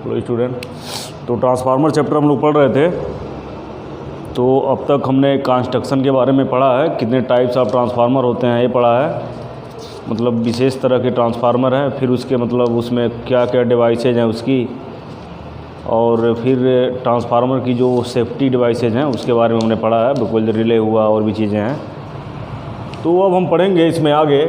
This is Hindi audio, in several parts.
Hello student. तो ट्रांसफार्मर चैप्टर हम लोग पढ़ रहे थे। तो अब तक हमने कंस्ट्रक्शन के बारे में पढ़ा है, कितने टाइप्स ऑफ ट्रांसफार्मर होते हैं ये पढ़ा है, मतलब विशेष तरह के ट्रांसफार्मर हैं, फिर उसके मतलब उसमें क्या क्या डिवाइसेज हैं उसकी, और फिर ट्रांसफार्मर की जो सेफ्टी डिवाइसेज हैं उसके बारे में हमने पढ़ा है, बिल्कुल रिले हुआ और भी चीज़ें हैं। तो अब हम पढ़ेंगे इसमें आगे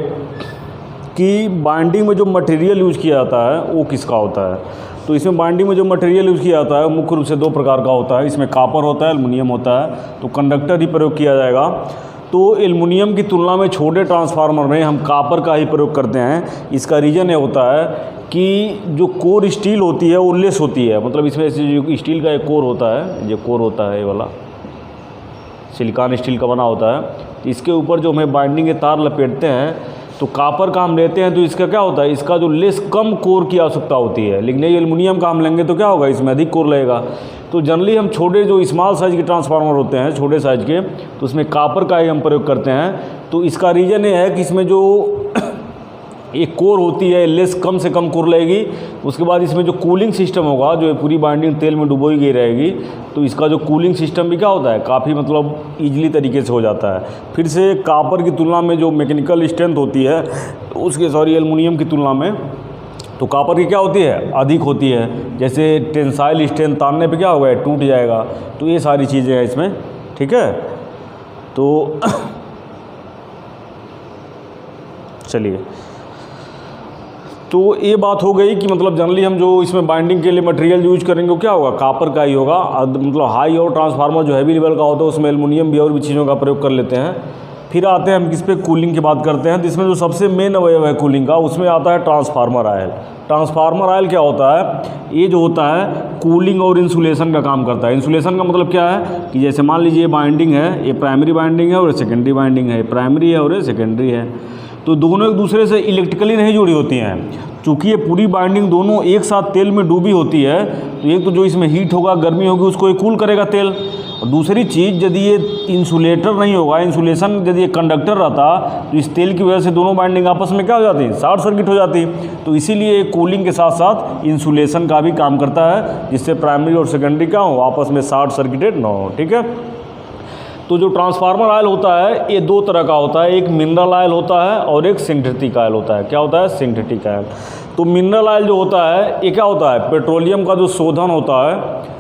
कि बाइंडिंग में जो मटेरियल यूज़ किया जाता है वो किसका होता है। तो इसमें बाइंडिंग में जो मटेरियल यूज़ किया जाता है मुख्य रूप से दो प्रकार का होता है। इसमें कॉपर होता है, एल्युमिनियम होता है। तो कंडक्टर ही प्रयोग किया जाएगा। तो एल्युमिनियम की तुलना में छोटे ट्रांसफार्मर में हम कॉपर का ही प्रयोग करते हैं। इसका रीज़न ये होता है कि जो कोर स्टील होती है वो लेस होती है, मतलब इसमें से जो स्टील का एक कोर होता है, जो कोर होता है ये वाला सिलिकॉन स्टील का बना होता है, तो इसके ऊपर जो हमें बाइंडिंग के तार लपेटते हैं तो कॉपर का हम लेते हैं तो इसका क्या होता है, इसका जो लेस कम कोर की आवश्यकता होती है। लेकिन ये एल्युमिनियम का हम लेंगे तो क्या होगा, इसमें अधिक कोर लगेगा। तो जनरली हम छोटे जो स्मॉल साइज़ के ट्रांसफार्मर होते हैं, छोटे साइज़ के, तो उसमें कॉपर का ही हम प्रयोग करते हैं। तो इसका रीज़न ये है कि इसमें जो एक कोर होती है लेस कम से कम कोर लगेगी। उसके बाद इसमें जो कूलिंग सिस्टम होगा, जो पूरी बाइंडिंग तेल में डुबोई गई रहेगी, तो इसका जो कूलिंग सिस्टम भी क्या होता है, काफ़ी मतलब ईजिली तरीके से हो जाता है। फिर से कॉपर की तुलना में जो मैकेनिकल स्ट्रेंथ होती है एल्युमिनियम की तुलना में, तो कॉपर की क्या होती है, अधिक होती है। जैसे टेंसाइल स्ट्रेंथ तानने पे क्या होगा, टूट जाएगा। तो ये सारी चीज़ें हैं इसमें, ठीक है। तो चलिए, तो ये बात हो गई कि मतलब जनरली हम जो इसमें बाइंडिंग के लिए मटेरियल यूज करेंगे वो क्या होगा, कॉपर का ही होगा। मतलब हाई और ट्रांसफार्मर जो हैवी लेवल का होता है उसमें एल्युमिनियम भी और भी चीज़ों का प्रयोग कर लेते हैं। फिर आते हैं हम किस पे, कूलिंग की बात करते हैं। जिसमें जो सबसे मेन अवयव है कूलिंग का, उसमें आता है ट्रांसफार्मर आयल। ट्रांसफार्मर आयल क्या होता है, ये जो होता है कूलिंग और इंसुलेशन का काम करता है। इंसुलेशन का मतलब क्या है कि जैसे मान लीजिए बाइंडिंग है, ये प्राइमरी बाइंडिंग है और सेकेंडरी बाइंडिंग है, प्राइमरी है और ये सेकेंडरी है। तो दोनों एक दूसरे से इलेक्ट्रिकली नहीं जुड़ी होती हैं। चूँकि ये पूरी बाइंडिंग दोनों एक साथ तेल में डूबी होती है, तो एक तो जो इसमें हीट होगा, गर्मी होगी, उसको ये कूल करेगा तेल। और दूसरी चीज़, यदि ये इंसुलेटर नहीं होगा, इंसुलेशन यदि ये कंडक्टर रहता, तो इस तेल की वजह से दोनों बाइंडिंग आपस में क्या हो जाती है, शॉर्ट सर्किट हो जाती। तो इसीलिए कूलिंग के साथ साथ इंसुलेशन का भी काम करता है, जिससे प्राइमरी और सेकेंडरी क्या हो, आपस में शॉर्ट सर्किटेड ना हो, ठीक है। तो जो ट्रांसफार्मर आयल होता है ये दो तरह का होता है, एक मिनरल आयल होता है और एक सिंथेटिक आयल होता है। क्या होता है, सिंथेटिक आयल। तो मिनरल आयल जो होता है ये क्या होता है, पेट्रोलियम का जो शोधन होता है,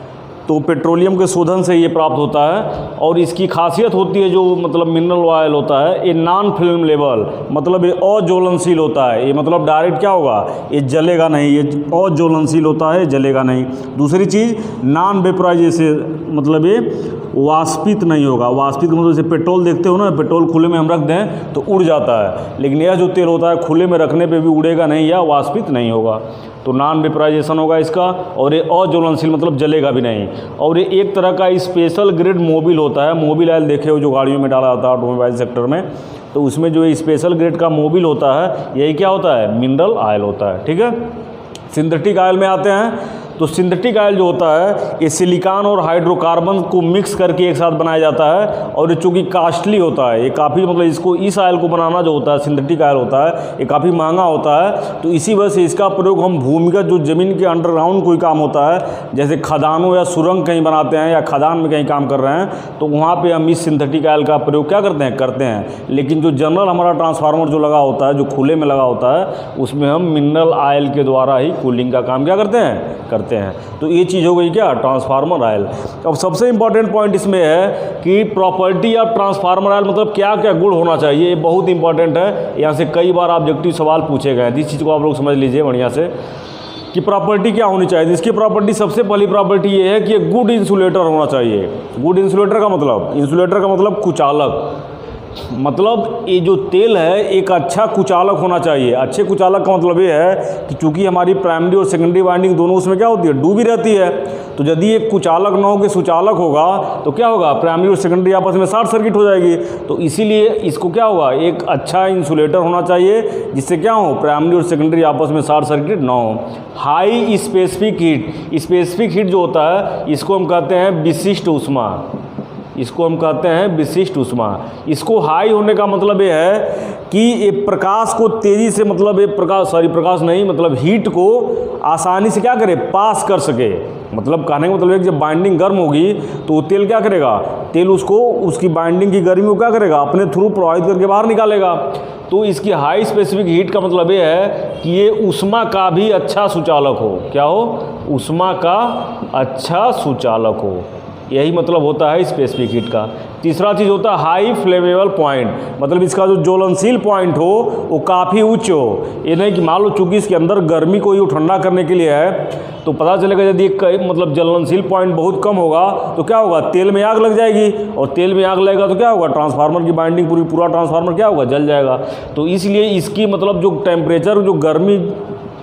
तो पेट्रोलियम के शोधन से ये प्राप्त होता है। और इसकी खासियत होती है जो मतलब मिनरल ऑयल होता है, ये नॉन फ्लेमेबल, मतलब ये अज्वलनशील होता है। ये मतलब डायरेक्ट क्या होगा, ये जलेगा नहीं, ये अज्वलनशील होता है, जलेगा नहीं। दूसरी चीज़, नॉन वेपराइजेशन, मतलब ये वाष्पित नहीं होगा। वाष्पित मतलब जैसे पेट्रोल देखते हो ना, पेट्रोल खुले में हम रख दें तो उड़ जाता है, लेकिन यह जो तेल होता है खुले में रखने पे भी उड़ेगा नहीं या वाष्पित नहीं होगा। तो नॉन वेपराइजेशन होगा इसका, और ये अज्वलनशील मतलब जलेगा भी नहीं। और ये एक तरह का स्पेशल ग्रेड मोबिल होता है। मोबिल ऑयल देखे हो जो गाड़ियों में डाला जाता है ऑटोमोबाइल सेक्टर में, तो उसमें जो स्पेशल ग्रेड का मोबिल होता है यही क्या होता है, मिनरल ऑयल होता है, ठीक है। सिंथेटिक ऑयल में आते हैं। तो सिंथेटिक ऑयल जो होता है ये सिलिकॉन और हाइड्रोकार्बन को मिक्स करके एक साथ बनाया जाता है, और ये चूँकि कास्टली होता है, ये काफ़ी मतलब इसको इस ऑयल को बनाना जो होता है, सिंथेटिक ऑयल होता है, ये काफ़ी महंगा होता है। तो इसी वजह से इसका प्रयोग हम भूमिगत जो ज़मीन के अंडरग्राउंड कोई काम होता है, जैसे खदानों या सुरंग कहीं बनाते हैं या खदान में कहीं काम कर रहे हैं, तो वहाँ पर हम इस सिंथेटिक ऑयल का प्रयोग क्या करते हैं। लेकिन जो जनरल हमारा ट्रांसफार्मर जो लगा होता है, जो खुले में लगा होता है, उसमें हम मिनरल ऑयल के द्वारा ही कूलिंग का काम क्या करते हैं। तो ये चीज़ हो गई क्या, ट्रांसफार्मर आयल। अब सबसे इंपॉर्टेंट पॉइंट इसमें है कि प्रॉपर्टी ऑफ ट्रांसफार्मर आयल, मतलब क्या क्या गुण होना चाहिए, ये बहुत इंपॉर्टेंट है। यहाँ से कई बार ऑब्जेक्टिव सवाल पूछे गए हैं, इस चीज़ को आप लोग समझ लीजिए बढ़िया से कि प्रॉपर्टी क्या होनी चाहिए। इसकी प्रॉपर्टी, सबसे पहली प्रॉपर्टी ये है कि गुड इंसुलेटर होना चाहिए। गुड इंसुलेटर का मतलब कुचालक, मतलब ये जो तेल है एक अच्छा कुचालक होना चाहिए। अच्छे कुचालक का मतलब ये है कि चूंकि हमारी प्राइमरी और सेकेंडरी बाइंडिंग दोनों उसमें क्या होती है, डूबी रहती है। तो यदि एक कुचालक ना हो कि सुचालक होगा तो क्या होगा, प्राइमरी और सेकेंडरी आपस में शॉर्ट सर्किट हो जाएगी। तो इसीलिए इसको क्या होगा, एक अच्छा इंसुलेटर होना चाहिए जिससे क्या हो, प्राइमरी और सेकेंडरी आपस में शॉर्ट सर्किट ना हो। High specific heat, specific heat जो होता है इसको हम कहते हैं विशिष्ट ऊष्मा। इसको हम कहते हैं विशिष्ट ऊष्मा। इसको हाई होने का मतलब ये है कि ये प्रकाश को तेज़ी से, मतलब ये प्रकाश नहीं, मतलब हीट को आसानी से क्या करे, पास कर सके। मतलब कहने का मतलब है कि जब बाइंडिंग गर्म होगी तो तेल क्या करेगा, तेल उसको उसकी बाइंडिंग की गर्मी को क्या करेगा, अपने थ्रू प्रवाहित करके बाहर निकालेगा। तो इसकी हाई स्पेसिफिक हीट का मतलब ये है कि ये ऊष्मा का भी अच्छा सुचालक हो। क्या हो, ऊष्मा का अच्छा सुचालक हो, यही मतलब होता है स्पेसिफिक हीट का। तीसरा चीज़ होता है हाई फ्लेमेबल पॉइंट, मतलब इसका जो ज्वलनशील पॉइंट हो वो काफ़ी उच्च हो। ये नहीं कि मान लो चूँकि इसके अंदर गर्मी को ही ठंडा करने के लिए है, तो पता चलेगा यदि मतलब ज्वलनशील पॉइंट बहुत कम होगा तो क्या होगा, तेल में आग लग जाएगी, और तेल में आग लगेगा तो क्या होगा, ट्रांसफार्मर की बाइंडिंग पूरा ट्रांसफार्मर क्या होगा, जल जाएगा। तो इसलिए इसकी मतलब जो टेम्परेचर, जो गर्मी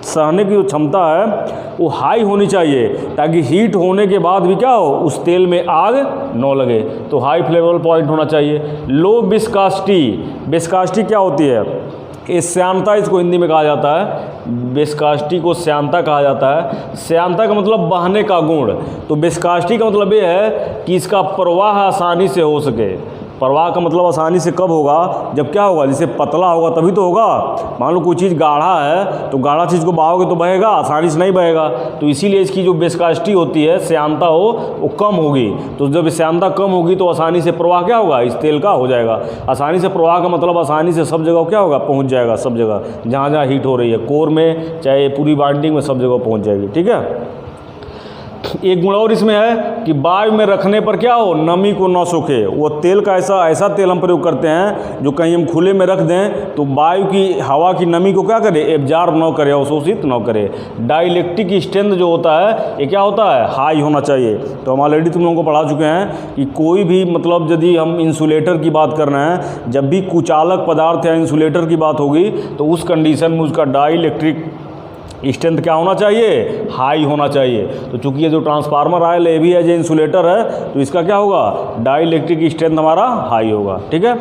सहने की जो क्षमता है वो हाई होनी चाहिए, ताकि हीट होने के बाद भी क्या हो, उस तेल में आग न लगे। तो हाई फ्लेमेबल पॉइंट होना चाहिए। लो विस्कासिटी, विस्कासिटी क्या होती है, ये श्यानता इसको हिंदी में कहा जाता है। विस्कासिटी को श्यानता कहा जाता है। श्यानता का मतलब बहने का गुण। तो विस्कासिटी का मतलब ये है कि इसका प्रवाह आसानी से हो सके। प्रवाह का मतलब आसानी से कब होगा, जब क्या होगा, जैसे पतला होगा तभी तो होगा। मान लो कोई चीज़ गाढ़ा है तो गाढ़ा चीज़ को बहाओगे तो बहेगा, आसानी से नहीं बहेगा। तो इसीलिए इसकी जो विस्कासिटी होती है, श्यानता हो, वो कम होगी। तो जब श्यानता कम होगी तो आसानी से प्रवाह क्या होगा, इस तेल का हो जाएगा। आसानी से प्रवाह का मतलब आसानी से सब जगह क्या होगा, पहुँच जाएगा, सब जगह जहाँ जहाँ हीट हो रही है, कोर में चाहे पूरी बाइंडिंग में, सब जगह पहुँच जाएगी। ठीक है। एक गुण और इसमें है कि वायु में रखने पर क्या हो, नमी को न सोखे। वो तेल का ऐसा तेल हम प्रयोग करते हैं जो कहीं हम खुले में रख दें तो वायु की, हवा की नमी को क्या करे, एब्जॉर्ब न करे, अवशोषित न करे। डाइलेक्ट्रिक स्ट्रेंथ जो होता है ये क्या होता है, हाई होना चाहिए। तो हम ऑलरेडी तुम लोगों को पढ़ा चुके हैं कि कोई भी मतलब यदि हम इंसुलेटर की बात कर रहे हैं, जब भी कुचालक पदार्थ या इंसुलेटर की बात होगी तो उस कंडीशन में उसका डाइलेक्ट्रिक स्ट्रेंथ क्या होना चाहिए, हाई होना चाहिए। तो चूंकि ये जो ट्रांसफार्मर आयल ये भी है, जो इंसुलेटर है, तो इसका क्या होगा, डाइलेक्ट्रिक स्ट्रेंथ हमारा हाई होगा। ठीक है।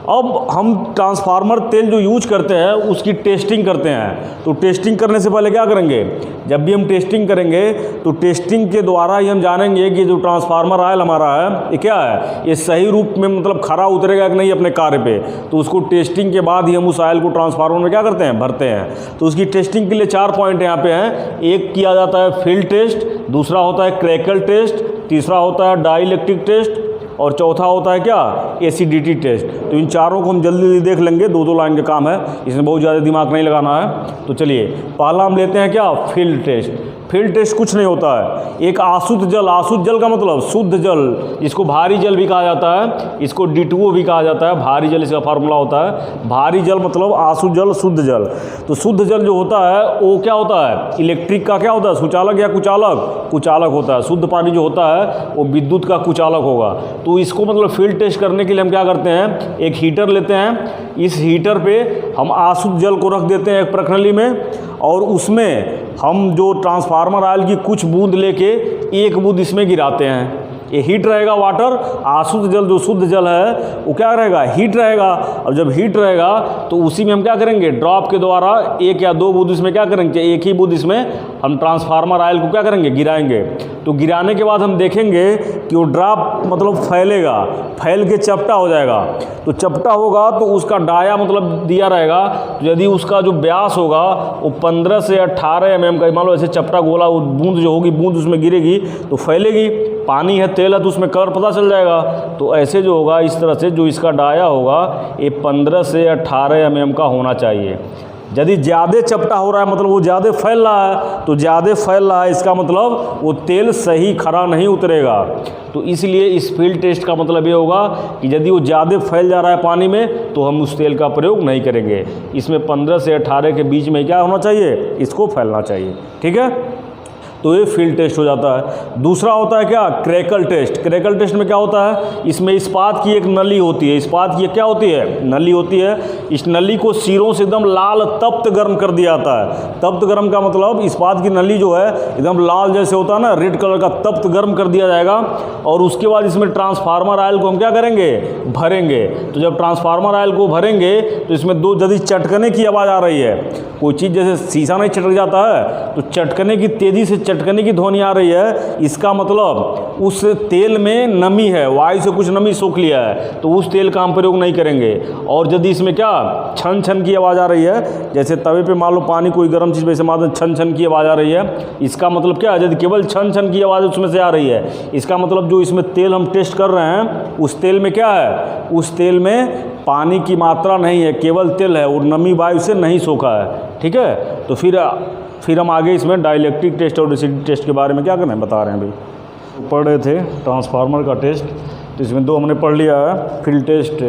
अब हम ट्रांसफार्मर तेल जो यूज करते हैं उसकी टेस्टिंग करते हैं। तो टेस्टिंग करने से पहले क्या करेंगे, जब भी हम टेस्टिंग करेंगे तो टेस्टिंग के द्वारा ही हम जानेंगे कि जो ट्रांसफार्मर आयल हमारा है ये क्या है, ये सही रूप में मतलब खरा उतरेगा कि नहीं अपने कार्य पे। तो उसको टेस्टिंग के बाद ही हम उस आयल को ट्रांसफार्मर में क्या करते हैं, भरते हैं। तो उसकी टेस्टिंग के लिए 4 पॉइंट यहाँ पे हैं। एक किया जाता है फील्ड टेस्ट, दूसरा होता है क्रैकल टेस्ट, तीसरा होता है डाइलेक्ट्रिक टेस्ट, और चौथा होता है क्या, एसिडिटी टेस्ट। तो इन चारों को हम जल्दी देख लेंगे, 2-2 लाइन का काम है, इसमें बहुत ज़्यादा दिमाग नहीं लगाना है। तो चलिए पहला हम लेते हैं क्या, फील्ड टेस्ट। फील्ड टेस्ट कुछ नहीं होता है, एक आशुद्ध जल का मतलब शुद्ध जल, इसको भारी जल भी कहा जाता है, इसको D2O भी कहा जाता है। भारी जल इसका फार्मूला होता है। भारी जल मतलब आशुद्ध जल, शुद्ध जल। तो शुद्ध जल जो होता है वो क्या होता है, इलेक्ट्रिक का क्या होता है, सुचालक या कुचालक, कुचालक होता है। शुद्ध पानी जो होता है वो विद्युत का कुचालक होगा। तो इसको मतलब फील्ड टेस्ट करने के लिए हम क्या करते हैं, एक हीटर लेते हैं, इस हीटर पे हम आशुद्ध जल को रख देते हैं एक प्रणाली में, और उसमें हम जो ट्रांसफार्मर ऑयल की कुछ बूंद लेके एक बूंद इसमें गिराते हैं। ये हीट रहेगा वाटर, अशुद्ध जल जो शुद्ध जल है वो क्या रहेगा, हीट रहेगा। और जब हीट रहेगा तो उसी में हम क्या करेंगे, ड्रॉप के द्वारा 1 या 2 बूंद इसमें क्या करेंगे, एक ही बूंद इसमें हम ट्रांसफार्मर ऑयल को क्या करेंगे, गिराएंगे। तो गिराने के बाद हम देखेंगे कि वो ड्रॉप मतलब फैलेगा, फैल के चपटा हो जाएगा। तो चपटा होगा तो उसका डाया मतलब दिया रहेगा। तो यदि उसका जो व्यास होगा वो 15 से 18 mm का, मान लो ऐसे चपटा गोला, वो बूंद जो होगी, बूंद उसमें गिरेगी तो फैलेगी। पानी है, तेल है, तो उसमें कलर पता चल जाएगा। तो ऐसे जो होगा इस तरह से जो इसका डाया होगा ये 15 से 18 mm का होना चाहिए। यदि ज़्यादा चपटा हो रहा है मतलब वो ज़्यादा फैल रहा है, तो ज़्यादा फैल रहा है इसका मतलब वो तेल सही खरा नहीं उतरेगा। तो इसलिए इस फील्ड टेस्ट का मतलब ये होगा कि यदि वो ज़्यादा फैल जा रहा है पानी में तो हम उस तेल का प्रयोग नहीं करेंगे। इसमें 15 से 18 के बीच में क्या होना चाहिए, इसको फैलना चाहिए। ठीक है। तो ये फील्ड टेस्ट हो जाता है। दूसरा होता है क्या, क्रैकल टेस्ट। क्रैकल टेस्ट में क्या होता है, इसमें इस्पात की एक नली होती है। इस्पात की क्या होती है, नली होती है। इस नली को सिरों से एकदम लाल तप्त गर्म कर दिया जाता है। तप्त गर्म का मतलब इस्पात की नली जो है एकदम लाल जैसे होता है ना, रेड कलर का, तप्त गर्म कर दिया जाएगा। और उसके बाद इसमें ट्रांसफार्मर ऑयल को हम क्या करेंगे, भरेंगे। तो जब ट्रांसफार्मर ऑयल को भरेंगे तो इसमें दो, यदि चटकने की आवाज़ आ रही है, कोई चीज़ जैसे शीशा नहीं चटक जाता है तो चटकने की तेज़ी से चटकने की ध्वनि आ रही है, इसका मतलब उस तेल में नमी है, वायु से कुछ नमी सोख लिया है, तो उस तेल का हम प्रयोग नहीं करेंगे। और यदि इसमें क्या छन छन की आवाज़ आ रही है, जैसे तवे पे मान लो पानी कोई गर्म चीज़ वैसे मान लो छन छन की आवाज़ आ रही है, इसका मतलब क्या है, यदि केवल छन छन की आवाज़ उसमें से आ रही है, इसका मतलब जो इसमें तेल हम टेस्ट कर रहे हैं उस तेल में क्या है, उस तेल में पानी की मात्रा नहीं है, केवल तेल है और नमी वायु से नहीं सोखा है। ठीक है, तो फिर हम आगे इसमें डाइलेक्ट्रिक टेस्ट और रेसिस्टिव टेस्ट के बारे में क्या करना है बता रहे हैं भाई। पढ़ रहे थे ट्रांसफार्मर का टेस्ट, तो इसमें दो हमने पढ़ लिया है, फील्ड टेस्ट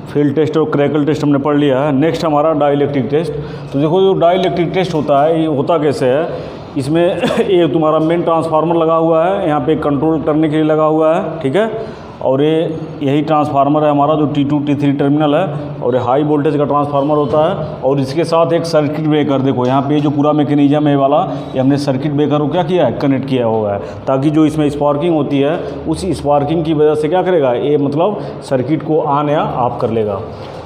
फील्ड टेस्ट और क्रैकल टेस्ट हमने पढ़ लिया है। नेक्स्ट हमारा डाइलेक्ट्रिक टेस्ट। तो देखो जो डाइलेक्ट्रिक टेस्ट होता है ये होता कैसे है, इसमें ये तुम्हारा मेन ट्रांसफार्मर लगा हुआ है, यहाँ पे कंट्रोल करने के लिए लगा हुआ है। ठीक है, और ये यही ट्रांसफार्मर है हमारा जो T2 T3 टर्मिनल है, और ये हाई वोल्टेज का ट्रांसफार्मर होता है। और इसके साथ एक सर्किट ब्रेकर, देखो यहाँ पे जो पूरा मैकेनिज्म है वाला, ये हमने सर्किट ब्रेकर को क्या किया है, कनेक्ट किया हुआ है, ताकि जो इसमें स्पार्किंग होती है उस स्पार्किंग की वजह से क्या करेगा, ये मतलब सर्किट को ऑन या ऑफ कर लेगा।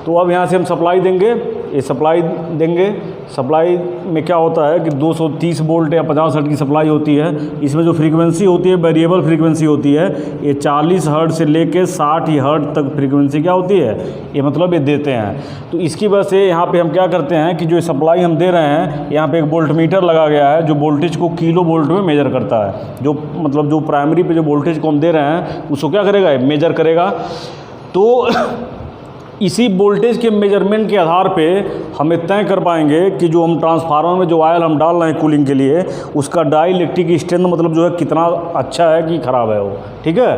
तो अब यहाँ से हम सप्लाई देंगे, ये सप्लाई देंगे। सप्लाई में क्या होता है कि 230 वोल्ट या 50 हर्ट्ज की सप्लाई होती है। इसमें जो फ्रीक्वेंसी होती है वेरिएबल फ्रीक्वेंसी होती है, ये 40 हर्ट्ज से लेके 60 हर्ट्ज तक फ्रीक्वेंसी क्या होती है, ये मतलब ये देते हैं। तो इसकी वजह से यहाँ पे हम क्या करते हैं कि जो सप्लाई हम दे रहे हैं, यहाँ पे एक वोल्ट मीटर लगा गया है जो वोल्टेज को किलो वोल्ट में मेजर करता है। जो मतलब जो प्राइमरी पे जो वोल्टेज को हम दे रहे हैं उसको क्या करेगा, मेजर करेगा। तो इसी वोल्टेज के मेजरमेंट के आधार पे हमें तय कर पाएंगे कि जो हम ट्रांसफार्मर में जो ऑयल हम डाल रहे हैं कूलिंग के लिए, उसका डाइलेक्ट्रिक स्ट्रेंथ मतलब जो है कितना अच्छा है कि ख़राब है वो। ठीक है,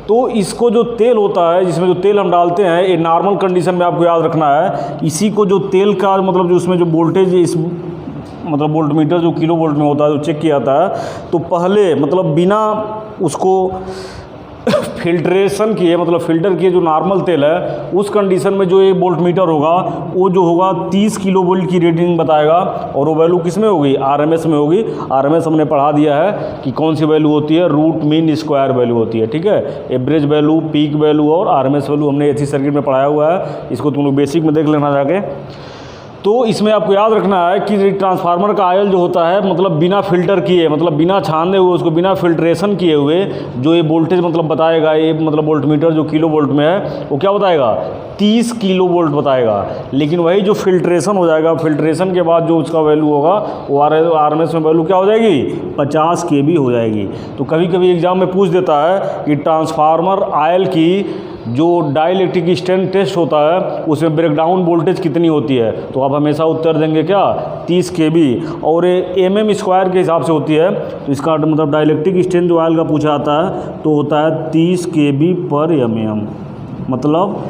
तो इसको जो तेल होता है, जिसमें जो तेल हम डालते हैं, ये नॉर्मल कंडीशन में आपको याद रखना है। इसी को जो तेल का मतलब जो उसमें जो वोल्टेज इस मतलब वोल्ट मीटर जो किलो वोल्ट में होता है, जो चेक किया जाता है, तो पहले मतलब बिना उसको फिल्ट्रेशन किए मतलब फ़िल्टर किए जो नॉर्मल तेल है, उस कंडीशन में जो ये वोल्ट मीटर होगा वो जो होगा 30 किलो वोल्ट की रीडिंग बताएगा। और वो वैल्यू किस में होगी, आरएमएस में होगी। आरएमएस हमने पढ़ा दिया है कि कौन सी वैल्यू होती है, रूट मीन स्क्वायर वैल्यू होती है। ठीक है, एवरेज वैल्यू, पीक वैल्यू और आरएमएस वैल्यू हमने एसी सर्किट में पढ़ाया हुआ है, इसको तुम लोग बेसिक में देख लेना जाके। तो इसमें आपको याद रखना है कि ट्रांसफार्मर का ऑयल जो होता है मतलब बिना फ़िल्टर किए, मतलब बिना छाने हुए, उसको बिना फिल्ट्रेशन किए हुए जो ये वोल्टेज मतलब बताएगा, ये मतलब वोल्ट मीटर जो किलो वोल्ट में है वो क्या बताएगा, 30 किलो वोल्ट बताएगा। लेकिन वही जो फिल्ट्रेशन हो जाएगा, फिल्ट्रेशन के बाद जो उसका वैल्यू होगा वो आरएमएस में वैल्यू क्या हो जाएगी, 50 kV हो जाएगी। तो कभी कभी एग्जाम में पूछ देता है कि ट्रांसफार्मर ऑयल की जो डाइलेक्ट्रिक स्ट्रेंथ टेस्ट होता है उसमें ब्रेकडाउन वोल्टेज कितनी होती है, तो आप हमेशा उत्तर देंगे क्या, 30 kV। और mm स्क्वायर के हिसाब से होती है, तो इसका मतलब डाइलेक्ट्रिक स्ट्रेंथ जो ऑयल का पूछा जाता है तो होता है 30 kV पर mm, मतलब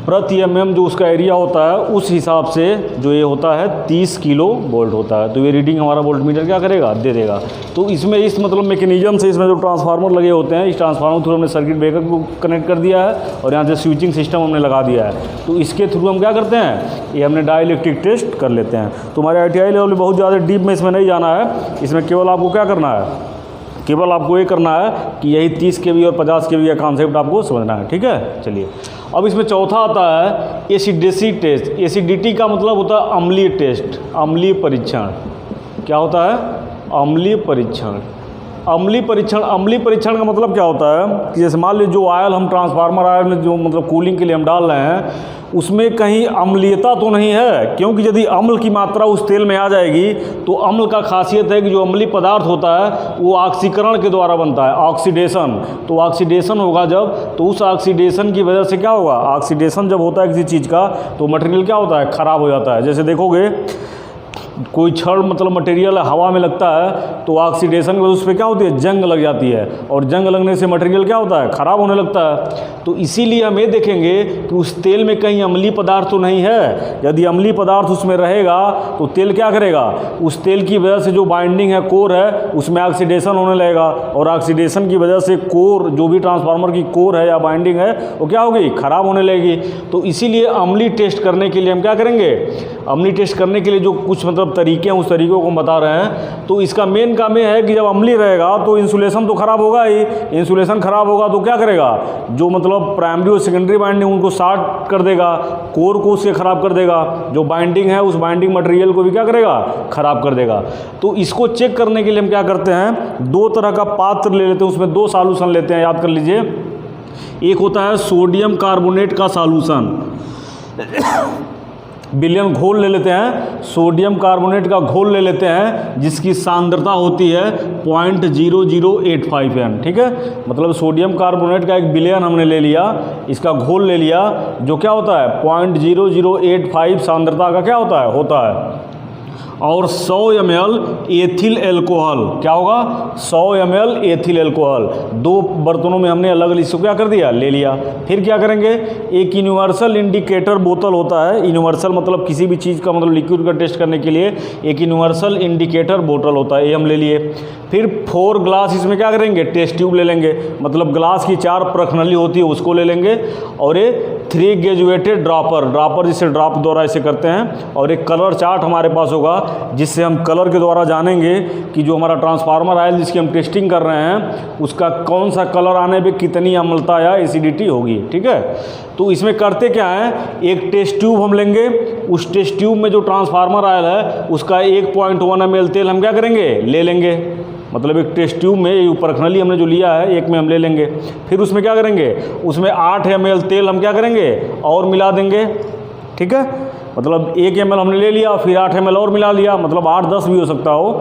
प्रति mm जो उसका एरिया होता है उस हिसाब से जो ये होता है 30 किलो वोल्ट होता है। तो ये रीडिंग हमारा वोल्ट मीटर क्या करेगा, दे देगा। तो इसमें इस मतलब मैकेनिज्म से इसमें जो ट्रांसफार्मर लगे होते हैं, इस ट्रांसफार्मर थ्रू हमने सर्किट ब्रेकर को कनेक्ट कर दिया है और यहाँ से स्विचिंग सिस्टम हमने लगा दिया है। तो इसके थ्रू हम क्या करते हैं, ये हमने डाइलेक्ट्रिक टेस्ट कर लेते हैं। तो हमारे ITI लेवल में बहुत ज़्यादा डीप में इसमें नहीं जाना है, इसमें केवल आपको क्या करना है, केवल आपको ये करना है कि यही 30 kV और 50 kV का कॉन्सेप्ट आपको समझना है। ठीक है, चलिए अब इसमें चौथा आता है एसिडिटी टेस्ट। एसिडिटी का मतलब होता है अम्लीय टेस्ट, अम्लीय परीक्षण। क्या होता है, अम्लीय परीक्षण। अम्लीय परीक्षण का मतलब क्या होता है कि जैसे मान लीजिए जो ऑयल हम ट्रांसफार्मर ऑयल में जो मतलब कूलिंग के लिए हम डाल रहे हैं उसमें कहीं अम्लीयता तो नहीं है, क्योंकि यदि अम्ल की मात्रा उस तेल में आ जाएगी तो अम्ल का खासियत है कि जो अम्लीय पदार्थ होता है वो ऑक्सीकरण के द्वारा बनता है, ऑक्सीडेशन। तो ऑक्सीडेशन होगा जब, तो उस ऑक्सीडेशन की वजह से क्या होगा, ऑक्सीडेशन जब होता है किसी चीज़ का तो मटेरियल क्या होता है, ख़राब हो जाता है। जैसे देखोगे कोई छड़ मतलब मटेरियल हवा में लगता है तो ऑक्सीडेशन की वजह उस पर क्या होती है, जंग लग जाती है, और जंग लगने से मटेरियल क्या होता है, ख़राब होने लगता है। तो इसीलिए हम ये देखेंगे कि उस तेल में कहीं अम्लीय पदार्थ तो नहीं है। यदि अम्लीय पदार्थ उसमें रहेगा तो तेल क्या करेगा, उस तेल की वजह से जो बाइंडिंग है, कोर है, उसमें ऑक्सीडेशन होने लगेगा, और ऑक्सीडेशन की वजह से कोर जो भी ट्रांसफार्मर की कोर है या बाइंडिंग है वो क्या होगी, ख़राब होने लगेगी। तो इसीलिए अम्लीय टेस्ट करने के लिए हम क्या करेंगे, अम्लीय टेस्ट करने के लिए जो कुछ मतलब तरीके हैं उस तरीक़ों को हम बता रहे हैं। तो इसका मेन काम ये है कि जब अम्लीय रहेगा तो इंसुलेशन तो ख़राब होगा ही, इंसुलेशन ख़राब होगा तो क्या करेगा, जो मतलब प्राइमरी और सेकेंडरी बाइंडिंग उनको शॉर्ट कर देगा, कोर को उससे ख़राब कर देगा, जो बाइंडिंग है उस बाइंडिंग मटेरियल को भी क्या करेगा, ख़राब कर देगा। तो इसको चेक करने के लिए हम क्या करते हैं, दो तरह का पात्र ले लेते हैं, उसमें दो सॉल्यूशन लेते हैं, याद कर लीजिए। एक होता है सोडियम कार्बोनेट का सॉल्यूशन, विलयन घोल ले लेते हैं, सोडियम कार्बोनेट का घोल ले लेते हैं जिसकी सांद्रता होती है 0.0085 N, ठीक है। मतलब सोडियम कार्बोनेट का एक विलयन हमने ले लिया, इसका घोल ले लिया जो क्या होता है 0.0085 सांद्रता का क्या होता है और 100 ml एथिल एल्कोहल, क्या होगा 100 ml एथिल एल्कोहल, दो बर्तनों में हमने अलग अलग इसको क्या कर दिया, ले लिया। फिर क्या करेंगे, एक यूनिवर्सल इंडिकेटर बोतल होता है, यूनिवर्सल मतलब किसी भी चीज़ का मतलब लिक्विड का टेस्ट करने के लिए एक यूनिवर्सल इंडिकेटर बोतल होता है, ये हम ले लिए। फिर 4 ग्लास इसमें क्या करेंगे, टेस्ट ट्यूब ले लेंगे, मतलब ग्लास की 4 प्रखनली होती है उसको ले लेंगे, और ये 3 ग्रेजुएटेड ड्रॉपर जिसे ड्रॉप द्वारा इसे करते हैं, और एक कलर चार्ट हमारे पास होगा जिससे हम कलर के द्वारा जानेंगे कि जो हमारा ट्रांसफार्मर आयल जिसकी हम टेस्टिंग कर रहे हैं उसका कौन सा कलर आने पे कितनी अम्लता या एसिडिटी होगी, ठीक है। तो इसमें करते क्या है, एक टेस्ट ट्यूब हम लेंगे, उस टेस्ट ट्यूब में जो ट्रांसफार्मर आयल है उसका 1.1 ml तेल हम क्या करेंगे, ले लेंगे। मतलब एक टेस्ट ट्यूब में ये परखनली हमने जो लिया है एक में हम ले लेंगे, फिर उसमें क्या करेंगे, उसमें 8 ml तेल हम क्या करेंगे और मिला देंगे, ठीक है। मतलब 1 ml हमने ले लिया, फिर 8 ml और मिला लिया, मतलब 8-10 भी हो सकता हो,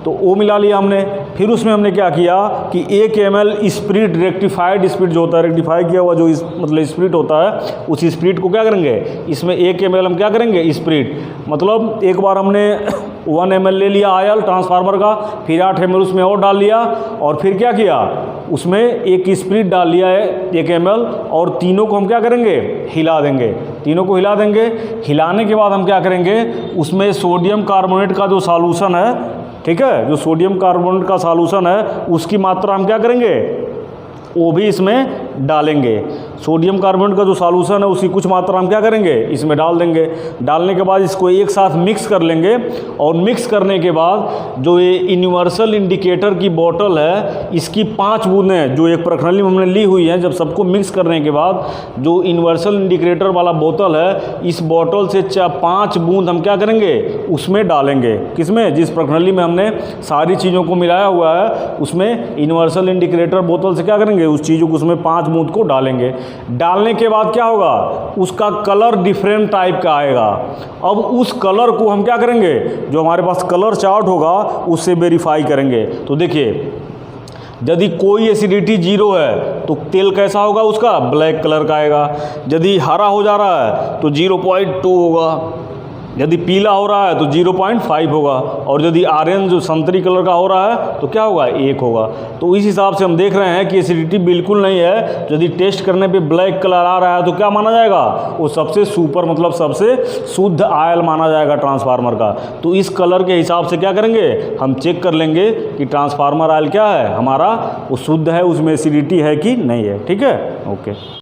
तो वो मिला लिया हमने। फिर उसमें हमने क्या किया कि 1 ml स्प्रिट, रेक्टिफाइड स्प्रिट जो होता है, रेक्टिफाई किया हुआ जो मतलब स्प्रिट होता है, उस स्प्रिट को क्या करेंगे, इसमें 1 ml हम क्या करेंगे स्प्रिट, मतलब एक बार हमने 1 ml ले लिया आयल ट्रांसफार्मर का, फिर 8 ml उसमें और डाल लिया, और फिर क्या किया, उसमें एक स्प्रिट डाल लिया है 1 ml, और तीनों को हम क्या करेंगे, हिला देंगे, तीनों को हिला देंगे। हिलाने के बाद हम क्या करेंगे, उसमें सोडियम कार्बोनेट का जो सॉल्यूशन है, ठीक है, जो सोडियम कार्बोनेट का सॉल्यूशन है उसकी मात्रा हम क्या करेंगे, वो भी इसमें डालेंगे। सोडियम कार्बोनेट का जो सॉल्यूशन है उसकी कुछ मात्रा हम क्या करेंगे, इसमें डाल देंगे। डालने के बाद इसको एक साथ मिक्स कर लेंगे, और मिक्स करने के बाद जो ये यूनिवर्सल इंडिकेटर की बोतल है इसकी 5 बूंदें जो एक प्रखनली में हमने ली हुई हैं, जब सबको मिक्स करने के बाद जो यूनिवर्सल इंडिकेटर वाला बोतल है, इस बोतल से 5 बूंद हम क्या करेंगे, उसमें डालेंगे। किसमें, जिस प्रखनली में हमने सारी चीज़ों को मिलाया हुआ है उसमें यूनिवर्सल इंडिकेटर बोतल से क्या करेंगे, उस चीज़ों को उसमें 5 बूंद को डालेंगे। डालने के बाद क्या होगा, उसका कलर डिफरेंट टाइप का आएगा। अब उस कलर को हम क्या करेंगे, जो हमारे पास कलर चार्ट होगा उससे वेरीफाई करेंगे। तो देखिए, यदि कोई एसिडिटी 0 है तो तेल कैसा होगा, उसका ब्लैक कलर का आएगा। यदि हरा हो जा रहा है तो 0.2 होगा, यदि पीला हो रहा है तो 0.5 होगा, और यदि ऑरेंज जो संतरी कलर का हो रहा है तो क्या होगा, 1 होगा। तो इस हिसाब से हम देख रहे हैं कि एसिडिटी बिल्कुल नहीं है। यदि टेस्ट करने पे ब्लैक कलर आ रहा है तो क्या माना जाएगा, वो सबसे सुपर मतलब सबसे शुद्ध आयल माना जाएगा ट्रांसफार्मर का। तो इस कलर के हिसाब से क्या करेंगे, हम चेक कर लेंगे कि ट्रांसफार्मर आयल क्या है हमारा, वो शुद्ध है, उसमें एसिडिटी है कि नहीं है, ठीक है। ओके।